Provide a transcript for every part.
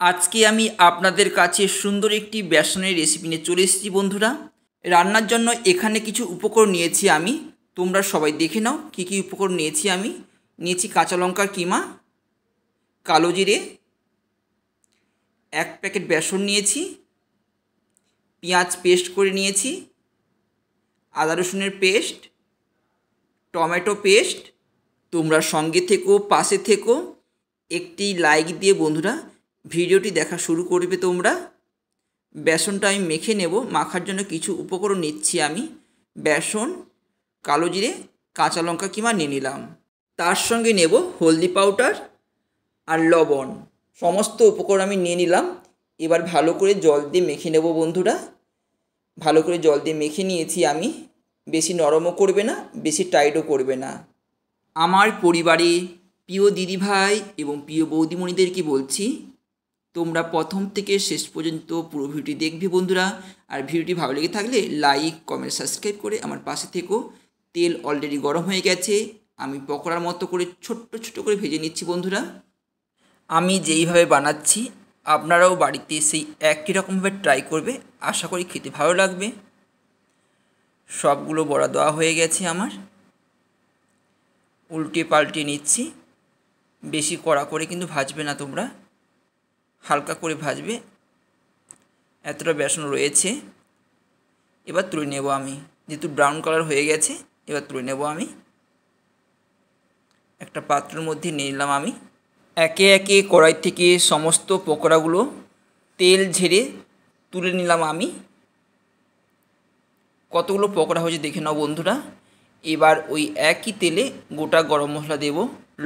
আজকে আমি আপনাদের কাছে সুন্দর একটি বেসনের রেসিপি নিয়ে চলে এসেছি বন্ধুরা। রান্নার জন্য এখানে কিছু উপকরণ নিয়েছি আমি, তোমরা সবাই দেখে নাও কী কী উপকরণ নিয়েছি। আমি নিয়েছি কাঁচা লঙ্কার কিমা, কালো জিরে, 1 প্যাকেট বেসন নিয়েছি, পেঁয়াজ পেস্ট করে নিয়েছি, আদা রসুনের পেস্ট, টমেটো পেস্ট। তোমরা সঙ্গে থেকো, পাশে থেকো, একটি লাইক দিয়ে বন্ধুরা ভিডিওটি দেখা শুরু করবে তোমরা। বেসনটা আমি মেখে নেব। মাখার জন্য কিছু উপকরণ নিচ্ছি আমি। বেসন, কালো জিরে, কাঁচা লঙ্কা কিমা নিয়ে নিলাম। তার সঙ্গে নেব হলদি পাউডার আর লবণ। সমস্ত উপকরণ আমি নিয়ে নিলাম। এবার ভালো করে জল দিয়ে মেখে নেব বন্ধুরা। ভালো করে জল দিয়ে মেখে নিয়েছি আমি। বেশি নরমও করবে না, বেশি টাইটও করবে না। আমার পরিবারে প্রিয় দিদিভাই এবং প্রিয় বৌদিমণিদেরকে বলছি, তোমরা প্রথম থেকে শেষ পর্যন্ত পুরো ভিডিওটি দেখবে বন্ধুরা। আর ভিডিওটি ভালো লেগে থাকলে লাইক, কমেন্ট, সাবস্ক্রাইব করে আমার পাশে থেকো। তেল অলরেডি গরম হয়ে গেছে। আমি পকোড়ার মতো করে ছোট্ট ছোট্ট করে ভেজে নিচ্ছি বন্ধুরা। আমি যেইভাবে বানাচ্ছি আপনারাও বাড়িতে সেই একই রকমভাবে ট্রাই করবে। আশা করি খেতে ভালো লাগবে। সবগুলো বড়া দেওয়া হয়ে গেছে আমার। উল্টে পাল্টে নিচ্ছি। বেশি কড়া করে কিন্তু ভাজবে না তোমরা, হালকা করে ভাজবে। এতটা বেসন রয়েছে। এবার তুলে নেব আমি, যেহেতু ব্রাউন কালার হয়ে গেছে। এবার তুলে নেব আমি। একটা পাত্রের মধ্যে নিয়ে নিলাম আমি। একে একে কড়াই থেকে সমস্ত পকোড়াগুলো তেল ঝেড়ে তুলে নিলাম আমি। কতগুলো পকোড়া হয়েছে দেখে নাও বন্ধুরা। এবার ওই একই তেলে গোটা গরম মশলা দেব,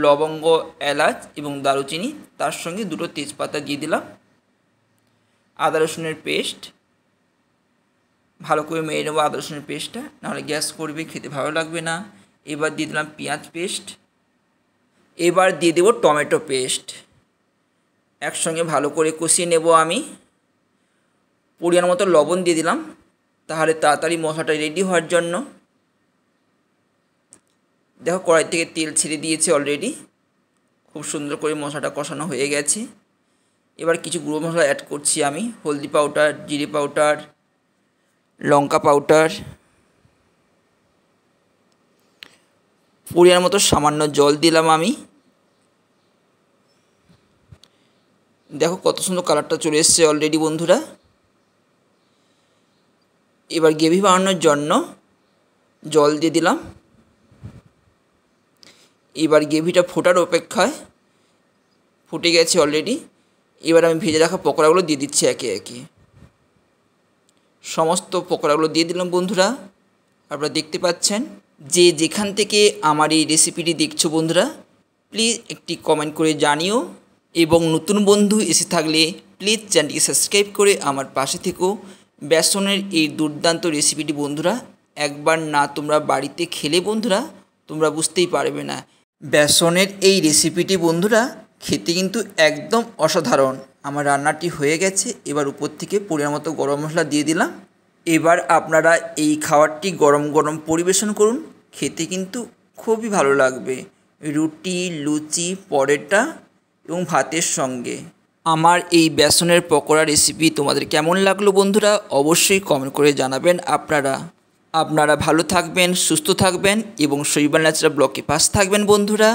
লবঙ্গ, এলাচ এবং দারুচিনি। তার সঙ্গে 2টো তেজপাতা দিয়ে দিলাম। আদা রসুনের পেস্ট ভালো করে মেরে নেবো। আদা রসুনের পেস্টটা নাহলে গ্যাস করবে, খেতে ভালো লাগবে না। এবার দিয়ে দিলাম পেঁয়াজ পেস্ট। এবার দিয়ে দেবো টমেটো পেস্ট। একসঙ্গে ভালো করে কষিয়ে নেব আমি। পরিমাণ মতো লবণ দিয়ে দিলাম, তাহলে তাড়াতাড়ি মশলাটা রেডি হওয়ার জন্য। দেখো কড়াই থেকে তেল ছেড়ে দিয়েছে অলরেডি। খুব সুন্দর করে মশলাটা কষানো হয়ে গেছে। এবার কিছু গুঁড়ো মশলা অ্যাড করছি আমি। হলদি পাউডার, জিরে পাউডার, লঙ্কা পাউডার, পরিমাণ মতো সামান্য জল দিলাম আমি। দেখো কত সুন্দর কালারটা চলে এসছে অলরেডি বন্ধুরা। এবার গ্রেভি বানানোর জন্য জল দিয়ে দিলাম। এবার গ্রেভিটা ফোটার অপেক্ষায়। ফুটে গেছে অলরেডি। এবার আমি ভেজে রাখা পকোড়াগুলো দিয়ে দিচ্ছি একে একে। সমস্ত পকোড়াগুলো দিয়ে দিলাম বন্ধুরা। আপনারা দেখতে পাচ্ছেন। যে যেখান থেকে আমার এই রেসিপিটি দেখছো বন্ধুরা, প্লিজ একটি কমেন্ট করে জানিও। এবং নতুন বন্ধু এসে থাকলে প্লিজ চ্যানেলটিকে সাবস্ক্রাইব করে আমার পাশে থেকো। বেসনের এই দুর্দান্ত রেসিপিটি বন্ধুরা একবার না তোমরা বাড়িতে খেলে বন্ধুরা তোমরা বুঝতেই পারবে না। বেসনের এই রেসিপিটি বন্ধুরা খেতে কিন্তু একদম অসাধারণ। আমার রান্নাটি হয়ে গেছে। এবার উপর থেকে পরিমাণ মতো গরম মশলা দিয়ে দিলাম। এবার আপনারা এই খাবারটি গরম গরম পরিবেশন করুন। খেতে কিন্তু খুবই ভালো লাগবে রুটি, লুচি, পরোটা এবং ভাতের সঙ্গে। আমার এই বেসনের পকোড়া রেসিপি তোমাদের কেমন লাগলো বন্ধুরা অবশ্যই কমেন্ট করে জানাবেন। আপনারা ভালো থাকবেন, সুস্থ থাকবেন এবং শৈবাল ন্যাচারাল ব্লগে পাশে থাকবেন বন্ধুরা।